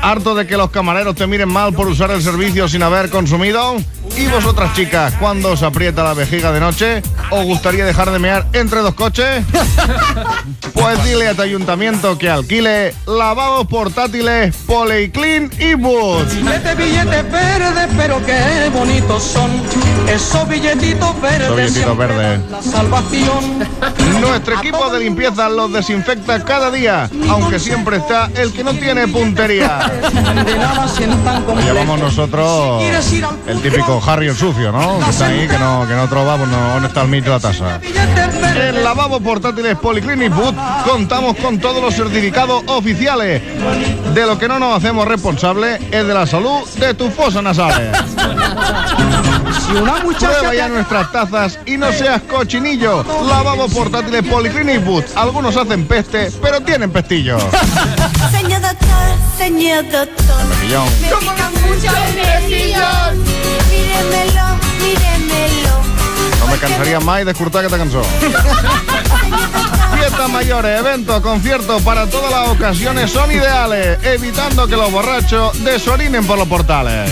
¿Harto de que los camareros te miren mal por usar el servicio sin haber consumido? ¿Y vosotras, chicas, cuando os aprieta la vejiga de noche, os gustaría dejar de mear entre dos coches? Pues dile a tu ayuntamiento que alquile lavabos portátiles Polyclean y Boots. Billetes verdes, pero qué bonitos son esos billetitos verdes. Billetitos verdes. La salvación. Nuestro equipo de limpieza los desinfecta cada día, aunque siempre está el que no tiene puntería. De nada sientan Lo llamamos nosotros el típico Harry el sucio, ¿no? Que está ahí, que no trova, pues no, ¿dónde está el mitro de la taza? En lavabo portátiles Polyclean y Boot contamos con todos los certificados oficiales. De lo que no nos hacemos responsables es de la salud de tus fosas nasales. Prueba ya nuestras tazas y no seas cochinillo. Lavabo portátiles Polyclean y Boot. Algunos hacen peste, pero tienen pestillo. Señor doctor, Pepillón. me pican mucho los pestillos. Míremelo. No me cansaría más y descurtar que te cansó. Fiestas mayores, eventos, conciertos para todas las ocasiones son ideales, evitando que los borrachos desorinen por los portales.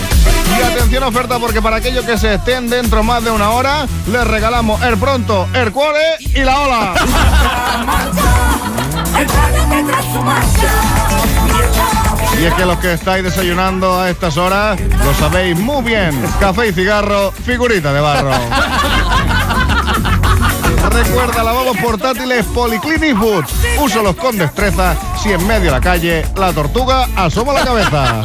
Y atención oferta, porque para aquellos que se estén dentro más de una hora, les regalamos el pronto, el cuore y la ola. Y es que los que estáis desayunando a estas horas lo sabéis muy bien. Café y cigarro, figurita de barro. Recuerda, lavabos portátiles Polyclean y Boots. Úsalos con destreza si en medio de la calle la tortuga asoma la cabeza.